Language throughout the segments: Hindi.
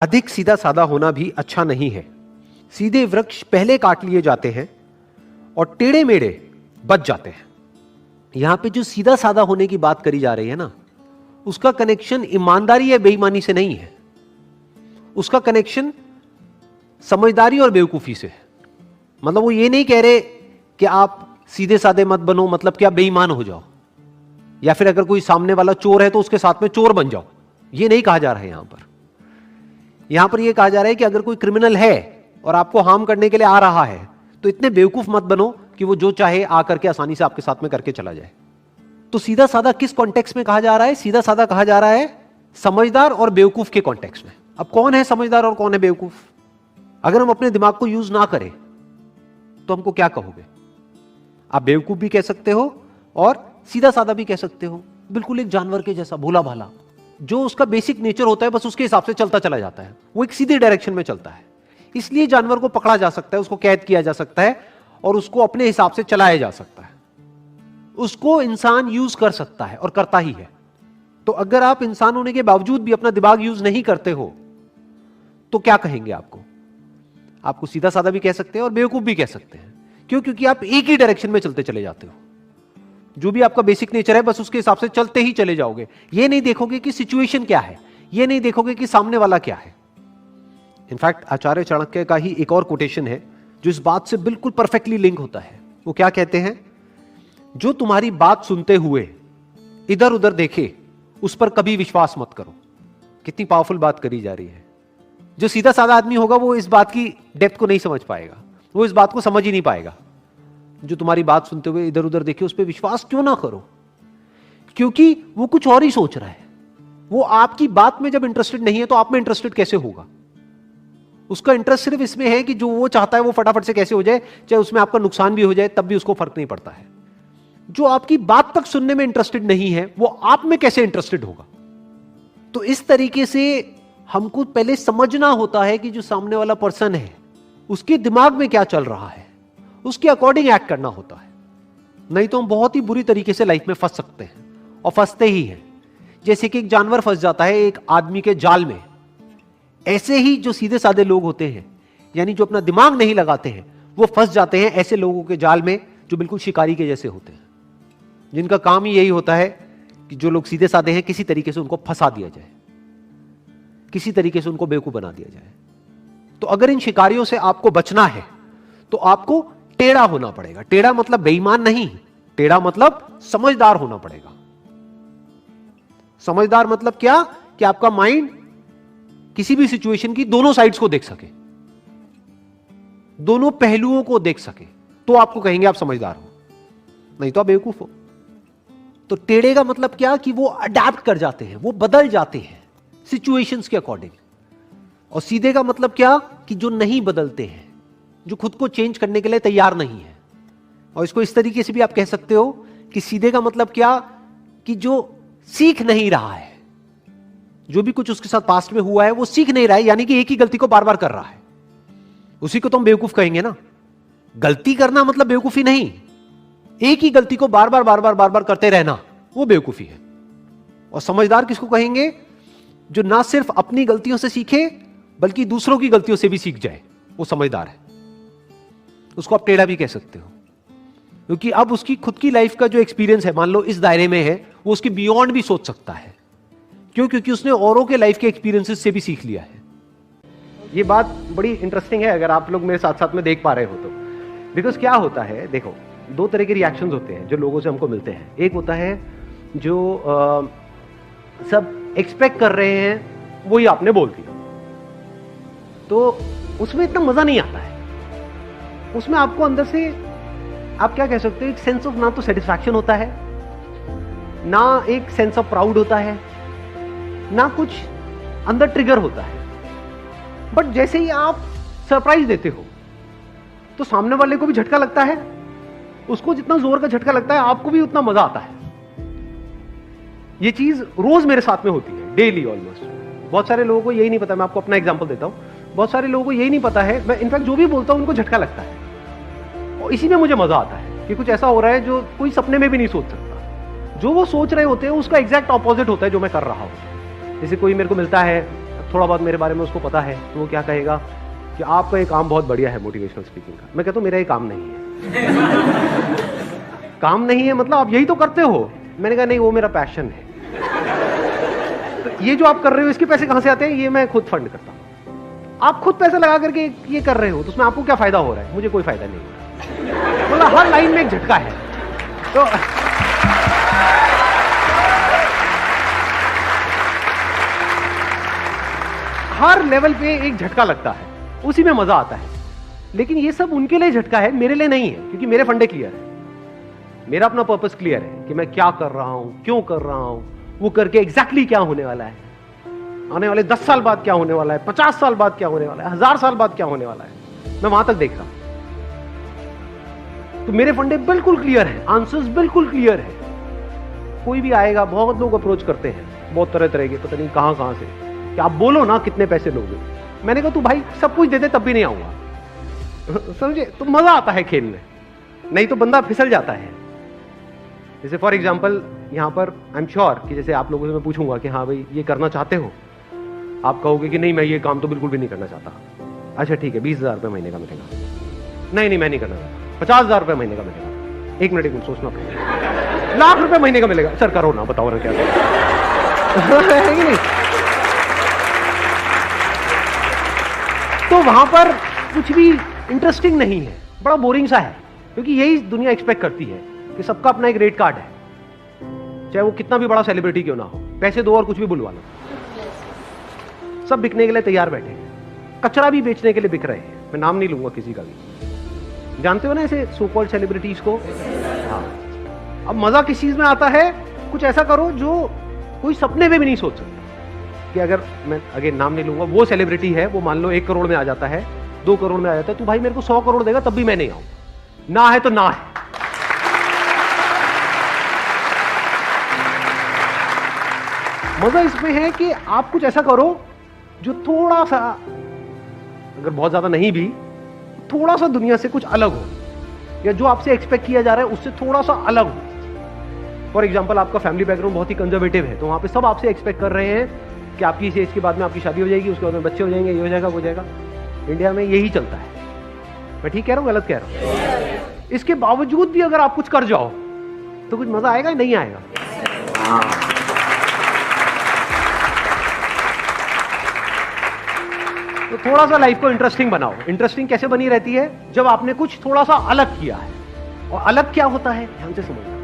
अधिक सीधा साधा होना भी अच्छा नहीं है। सीधे वृक्ष पहले काट लिए जाते हैं और टेढ़े मेढ़े बच जाते हैं। यहां पे जो सीधा साधा होने की बात करी जा रही है ना, उसका कनेक्शन ईमानदारी या बेईमानी से नहीं है, उसका कनेक्शन समझदारी और बेवकूफी से है। मतलब वो ये नहीं कह रहे कि आप सीधे साधे मत बनो, मतलब कि आप बेईमान हो जाओ, या फिर अगर कोई सामने वाला चोर है तो उसके साथ में चोर बन जाओ। ये नहीं कहा जा रहा है यहां पर यह कहा जा रहा है कि अगर कोई क्रिमिनल है और आपको हार्म करने के लिए आ रहा है तो इतने बेवकूफ मत बनो कि वो जो चाहे आकर के आसानी से आपके साथ में करके चला जाए। तो सीधा साधा किस कॉन्टेक्स्ट में कहा जा रहा है? सीधा साधा कहा जा रहा है समझदार और बेवकूफ के कॉन्टेक्स्ट में। अब कौन है समझदार और कौन है बेवकूफ? अगर हम अपने दिमाग को यूज ना करें तो हमको क्या कहोगे? आप बेवकूफ भी कह सकते हो और सीधा साधा भी कह सकते हो। बिल्कुल एक जानवर के जैसा भोला भाला, जो उसका बेसिक नेचर होता है बस उसके हिसाब से चलता चला जाता है, वो एक सीधी डायरेक्शन में चलता है। इसलिए जानवर को पकड़ा जा सकता है, उसको कैद किया जा सकता है और उसको अपने हिसाब से चलाया जा सकता है। उसको इंसान यूज कर सकता है और करता ही है। तो अगर आप इंसान होने के बावजूद भी अपना दिमाग यूज नहीं करते हो तो क्या कहेंगे? आपको सीधा साधा भी कह सकते हैं और बेवकूफ भी कह सकते हैं। क्यों? क्योंकि आप एक ही डायरेक्शन में चलते चले जाते हो। जो भी आपका बेसिक नेचर है बस उसके हिसाब से चलते ही चले जाओगे। ये नहीं देखोगे कि सिचुएशन क्या है, ये नहीं देखोगे कि सामने वाला क्या है। इनफैक्ट आचार्य चाणक्य का ही एक और कोटेशन है जो इस बात से बिल्कुल परफेक्टली लिंक होता है। वो क्या कहते हैं? जो तुम्हारी बात सुनते हुए इधर उधर देखे उस पर कभी विश्वास मत करो। कितनी पावरफुल बात करी जा रही है। जो सीधा साधा आदमी होगा वो इस बात की डेप्थ को नहीं समझ पाएगा, वो इस बात को समझ ही नहीं पाएगा। जो तुम्हारी बात सुनते हुए इधर उधर देखे उस पर विश्वास क्यों ना करो? क्योंकि वो कुछ और ही सोच रहा है। वो आपकी बात में जब इंटरेस्टेड नहीं है तो आप में इंटरेस्टेड कैसे होगा? उसका इंटरेस्ट सिर्फ इसमें है कि जो वो चाहता है वो फटाफट से कैसे हो जाए, चाहे उसमें आपका नुकसान भी हो जाए तब भी उसको फर्क नहीं पड़ता है। जो आपकी बात तक सुनने में इंटरेस्टेड नहीं है वो आप में कैसे इंटरेस्टेड होगा? तो इस तरीके से हमको पहले समझना होता है कि जो सामने वाला पर्सन है उसके दिमाग में क्या चल रहा है, उसके अकॉर्डिंग एक्ट करना होता है। नहीं तो हम बहुत ही बुरी तरीके से लाइफ में फंस सकते हैं और फंसते ही हैं। जैसे कि एक जानवर फंस जाता है एक आदमी के जाल में, ऐसे ही जो सीधे साधे लोग होते हैं, यानी जो अपना दिमाग नहीं लगाते हैं, वो फंस जाते हैं ऐसे लोगों के जाल में जो बिल्कुल शिकारी के जैसे होते हैं, जिनका काम ही यही होता है कि जो लोग सीधे साधे हैं किसी तरीके से उनको फंसा दिया जाए, किसी तरीके से उनको बेवकूफ बना दिया जाए। तो अगर इन शिकारियों से आपको बचना है तो आपको टेढ़ा होना पड़ेगा। टेढ़ा मतलब बेईमान नहीं, टेढ़ा मतलब समझदार होना पड़ेगा। समझदार मतलब क्या? कि आपका माइंड किसी भी सिचुएशन की दोनों साइड्स को देख सके, दोनों पहलुओं को देख सके, तो आपको कहेंगे आप समझदार हो, नहीं तो आप बेवकूफ हो। तो टेढ़े का मतलब क्या? कि वो अडैप्ट कर जाते हैं, वो बदल जाते हैं सिचुएशंस के अकॉर्डिंग। और सीधे का मतलब क्या? कि जो नहीं बदलते हैं, जो खुद को चेंज करने के लिए तैयार नहीं है। और इसको इस तरीके से भी आप कह सकते हो कि सीधे का मतलब क्या? कि जो सीख नहीं रहा है, जो भी कुछ उसके साथ पास्ट में हुआ है वो सीख नहीं रहा है, यानी कि एक ही गलती को बार बार कर रहा है, उसी को तो हम बेवकूफ कहेंगे ना। गलती करना मतलब बेवकूफी नहीं, एक ही गलती को बार बार करते रहना वो बेवकूफी है। और समझदार किसको कहेंगे? जो ना सिर्फ अपनी गलतियों से सीखे बल्कि दूसरों की गलतियों से भी सीख जाए, वो समझदार है। उसको आप टेढ़ा भी कह सकते हो, क्योंकि अब उसकी खुद की लाइफ का जो एक्सपीरियंस है, मान लो इस दायरे में है, वो उसके बियॉन्ड भी सोच सकता है। क्यों? क्योंकि उसने औरों के लाइफ के एक्सपीरियंसेस से भी सीख लिया है। ये बात बड़ी इंटरेस्टिंग है अगर आप लोग मेरे साथ साथ में देख पा रहे हो तो। बिकॉज क्या होता है, देखो, दो तरह के रिएक्शंस होते हैं जो लोगों से हमको मिलते हैं। एक होता है जो सब एक्सपेक्ट कर रहे हैं वही आपने बोल दिया, तो उसमें इतना मजा नहीं आता है। उसमें आपको अंदर से, आप क्या कह सकते हो, एक सेंस ऑफ ना तो सेटिस्फैक्शन होता है, ना एक सेंस ऑफ प्राउड होता है, ना कुछ अंदर ट्रिगर होता है। बट जैसे ही आप सरप्राइज देते हो तो सामने वाले को भी झटका लगता है, उसको जितना जोर का झटका लगता है आपको भी उतना मजा आता है। ये चीज रोज मेरे साथ में होती है, डेली ऑलमोस्ट। बहुत सारे लोगों को यही नहीं पता, मैं आपको अपना एग्जांपल देता हूं। बहुत सारे लोगों को यही नहीं पता है, मैं इनफैक्ट जो भी बोलता हूं उनको झटका लगता है और इसी में मुझे मजा आता है कि कुछ ऐसा हो रहा है जो कोई सपने में भी नहीं सोच सकता। जो वो सोच रहे होते हैं उसका एग्जैक्ट ऑपोजिट होता है जो मैं कर रहा हूं। जैसे कोई मेरे को मिलता है, थोड़ा बहुत मेरे बारे में उसको पता है, तो वो क्या कहेगा कि आपका ये काम बहुत बढ़िया है मोटिवेशनल स्पीकिंग का। मैं कहता हूँ मेरा ये काम नहीं है। काम नहीं है मतलब आप यही तो करते हो। मैंने कहा नहीं, वो मेरा पैशन है। तो ये जो आप कर रहे हो इसके पैसे कहां से आते हैं? ये मैं खुद फंड करता हूं। आप खुद पैसे लगा करके ये कर रहे हो तो उसमें आपको क्या फायदा हो रहा है? मुझे कोई फायदा नहीं हो रहा। मतलब हर लाइन में एक झटका है। तो हर लेवल पे एक झटका लगता है, उसी में मजा आता है। लेकिन ये सब उनके लिए झटका है, मेरे लिए नहीं है, क्योंकि मेरे फंडे क्लियर है, मेरा अपना पर्पस क्लियर है कि मैं क्या कर रहा हूं, क्यों कर रहा हूं, वो करके एग्जैक्टली क्या होने वाला है, आने वाले 10 साल बाद क्या होने वाला है, 50 साल बाद क्या होने वाला है, 1000 साल बाद क्या होने वाला है, मैं वहां तक देख रहा हूं। तो मेरे फंडे बिल्कुल क्लियर है, आंसर्स बिल्कुल क्लियर है। कोई भी आएगा, बहुत लोग अप्रोच करते हैं, बहुत तरह तरह के, पता नहीं कहां कहां से, कि आप बोलो ना कितने पैसे लोगे। मैंने कहा तू भाई सब कुछ दे दे तब भी नहीं आऊंगा। समझे? तो मजा आता है खेल में, नहीं तो बंदा फिसल जाता है। जैसे फॉर एग्जाम्पल यहां पर आई एम श्योर कि जैसे आप लोगों से मैं पूछूंगा कि हाँ भाई ये करना चाहते हो, आप कहोगे कि नहीं मैं ये काम तो बिल्कुल भी नहीं करना चाहता। अच्छा ठीक है, 20,000 रुपये महीने का मिलेगा। नहीं मैं नहीं करना चाहता। 50,000 रुपये महीने का मिलेगा। एक मिनट सोचना पड़ेगा। लाख रुपए महीने का मिलेगा। सर करो ना, बताओ ना क्या है कि नहीं? तो वहां पर कुछ भी इंटरेस्टिंग नहीं है, बड़ा बोरिंग सा है, क्योंकि यही दुनिया एक्सपेक्ट करती है कि सबका अपना एक रेट कार्ड है, चाहे वो कितना भी बड़ा सेलिब्रिटी क्यों ना हो, पैसे दो और कुछ भी बुलवा लो। सब बिकने के लिए तैयार बैठे हैं, कचरा भी बेचने के लिए बिक रहे हैं। मैं नाम नहीं लूंगा किसी का भी, जानते हो ना ऐसे सो कॉल्ड सेलिब्रिटीज को। हाँ, अब मजा किस चीज में आता है? कुछ ऐसा करो जो कोई सपने में भी नहीं सोच सकता। कि अगर मैं अगे नाम नहीं लूंगा, वो सेलिब्रिटी है, वो मान लो 1 करोड़ में आ जाता है, 2 करोड़ में आ जाता है, तो भाई मेरे को 100 करोड़ देगा तब भी मैं नहीं आऊं, ना है तो ना है। मजा इसमें है कि आप कुछ ऐसा करो जो थोड़ा सा, अगर बहुत ज्यादा नहीं भी, थोड़ा सा दुनिया से कुछ अलग हो, या जो आपसे एक्सपेक्ट किया जा रहा है उससे थोड़ा सा अलग हो। फॉर एग्जाम्पल आपका फैमिली बैकग्राउंड बहुत ही कंजर्वेटिव है, तो वहां पे सब आपसे एक्सपेक्ट कर रहे हैं कि आपकी इस एज के बाद में आपकी शादी हो जाएगी, उसके बाद में बच्चे हो जाएंगे, ये हो जाएगा, वो हो जाएगा। इंडिया में यही चलता है। मैं ठीक कह रहा हूं, गलत कह रहा हूं? इसके बावजूद भी अगर आप कुछ कर जाओ तो कुछ मजा आएगा, नहीं आएगा? तो थोड़ा सा लाइफ को इंटरेस्टिंग बनाओ। इंटरेस्टिंग कैसे बनी रहती है? जब आपने कुछ थोड़ा सा अलग किया है। और अलग क्या होता है, ध्यान से समझना,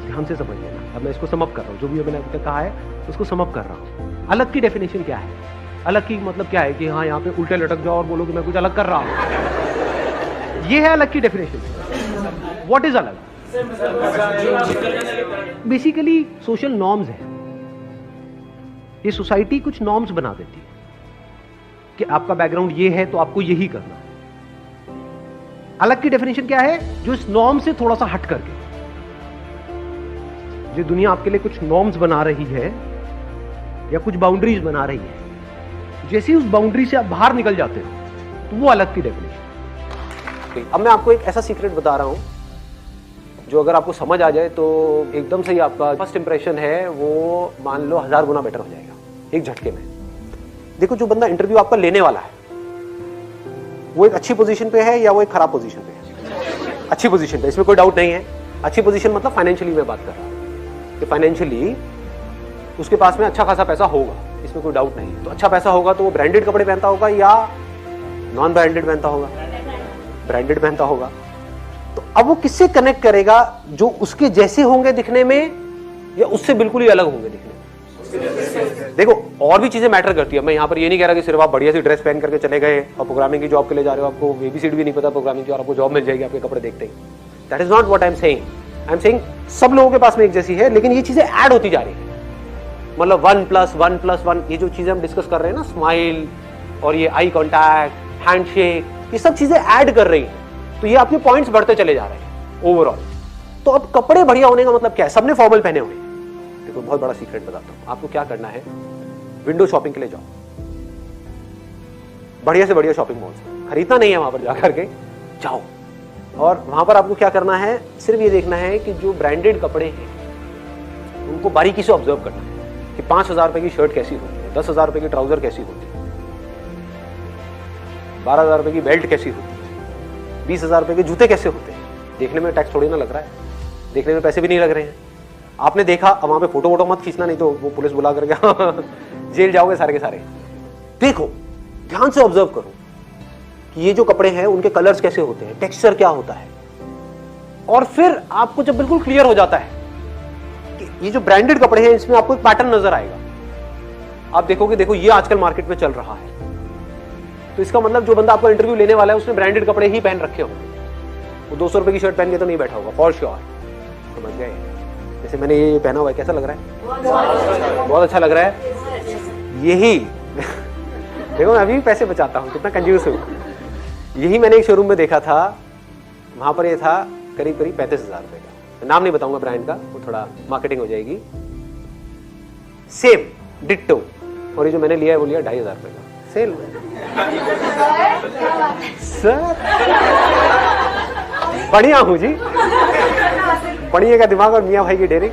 ध्यान से समझ लेना। अब मैं इसको समअप कर रहा हूं, जो भी मैंने अभी तक कहा है उसको समअप कर रहा हूं। अलग की डेफिनेशन क्या है? अलग की मतलब क्या है कि हाँ यहाँ पे उल्टे लटक जाओ और बोलो कि मैं कुछ अलग कर रहा हूं। ये है अलग की डेफिनेशन। व्हाट इज अलग? बेसिकली सोशल नॉर्म्स है। ये सोसाइटी कुछ नॉर्म्स बना देती है कि आपका बैकग्राउंड ये है तो आपको यही करना है। अलग की डेफिनेशन क्या है? जो इस नॉर्म से थोड़ा सा हट करके, जो दुनिया आपके लिए कुछ नॉर्म्स बना रही है या कुछ बाउंड्रीज बना रही है, जैसे उस बाउंड्री से आप बाहर निकल जाते हो तो वो अलग की डेफिनेशन। अब मैं आपको एक ऐसा सीक्रेट बता रहा हूं जो अगर आपको समझ आ जाए तो एकदम से ही आपका फर्स्ट इंप्रेशन है वो मान लो 1000 गुना बेटर हो जाएगा एक झटके में। देखो, जो बंदा इंटरव्यू आपका लेने वाला है वो एक अच्छी पोजीशन पे है या वो एक खराब पोजीशन पे है? अच्छी पोजीशन पे, इसमें कोई डाउट नहीं है। अच्छी पोजीशन मतलब फाइनेंशियली मैं बात कर रहा हूं कि फाइनेंशियली उसके पास में अच्छा खासा पैसा होगा, इसमें कोई डाउट नहीं। तो अच्छा पैसा होगा तो वो ब्रांडेड कपड़े पहनता होगा या नॉन ब्रांडेड पहनता होगा? ब्रांडेड पहनता होगा। तो अब वो किससे कनेक्ट करेगा? जो उसके जैसे होंगे दिखने में या उससे बिल्कुल ही अलग होंगे दिखने में? देखो, और भी चीजें मैटर करती है। मैं यहाँ पर ये नहीं कह रहा कि सिर्फ आप बढ़िया सी ड्रेस पहन करके चले गए और प्रोग्रामिंग की जॉब के लिए जा रहे हो, आपको एबीसीडी भी नहीं पता प्रोग्रामिंग की और आपको जॉब मिल जाएगी आपके कपड़े देखते ही। That is not what I am saying. I am saying सब लोगों के पास में एक जैसी है, लेकिन ये चीजें ऐड होती जा रही है। मतलब 1+1+1 ये जो चीजें हम डिस्कस कर रहे हैं ना, स्माइल और ये आई कॉन्टैक्ट, हैंडशेक, ये सब चीजें ऐड कर रही हैं। तो ये आपके पॉइंट्स बढ़ते चले जा रहे हैं ओवरऑल। तो अब कपड़े बढ़िया होने का मतलब क्या है? सबने फॉर्मल पहने हुए। देखो, बहुत बड़ा सीक्रेट बताता हूं आपको। क्या करना है, विंडो शॉपिंग के लिए जाओ, बढ़िया से बढ़िया शॉपिंग मॉल से। खरीदना नहीं है, वहां पर जाकर के जाओ और वहां पर आपको क्या करना है, सिर्फ ये देखना है कि जो ब्रांडेड कपड़े हैं उनको बारीकी से ऑब्जर्व करना है कि 5,000 रुपए की शर्ट कैसी होती है, 10,000 रुपए की ट्राउजर कैसी होती है, 12,000 रुपए की बेल्ट कैसी होती है, 20,000 रुपए के जूते कैसे होते हैं। देखने में टैक्स थोड़ी ना लग रहा है, देखने में पैसे भी नहीं लग रहे हैं। आपने देखा, अब वहां पे फोटो वोटो मत खींचना, नहीं तो वो पुलिस बुला करके जेल जाओगे सारे के सारे। देखो, ध्यान से ऑब्जर्व करो कि ये जो कपड़े हैं उनके कलर्स कैसे होते हैं, टेक्सचर क्या होता है। और फिर आपको जब बिल्कुल क्लियर हो जाता है कि ये जो ब्रांडेड कपड़े हैं इसमें आपको एक पैटर्न नजर आएगा, आप देखोगे देखो ये आजकल मार्केट में चल रहा है, तो इसका मतलब जो बंदा आपका इंटरव्यू लेने वाला है उसने ब्रांडेड कपड़े ही पहन रखे होंगे। वो 200 रुपए की शर्ट पहन के तो नहीं बैठा होगा, फॉर श्योर। समझ गए? जैसे मैंने ये पहना हुआ है, कैसा लग रहा है? बहुत अच्छा लग रहा है। यही देखो, मैं अभी भी पैसे बचाता हूँ, कितना कंजूस हूँ। यही मैंने एक शोरूम में देखा था, वहां पर ये था करीब 35,000 रुपए का। नाम नहीं बताऊंगा ब्रांड का, वो थोड़ा मार्केटिंग हो जाएगी। सेम डिट्टो, और ये जो मैंने लिया है वो लिया 2,500 रुपए का, सेल में। सर बढ़िया हूं जी, बढ़िया का दिमाग और मियां भाई की डेयरिंग।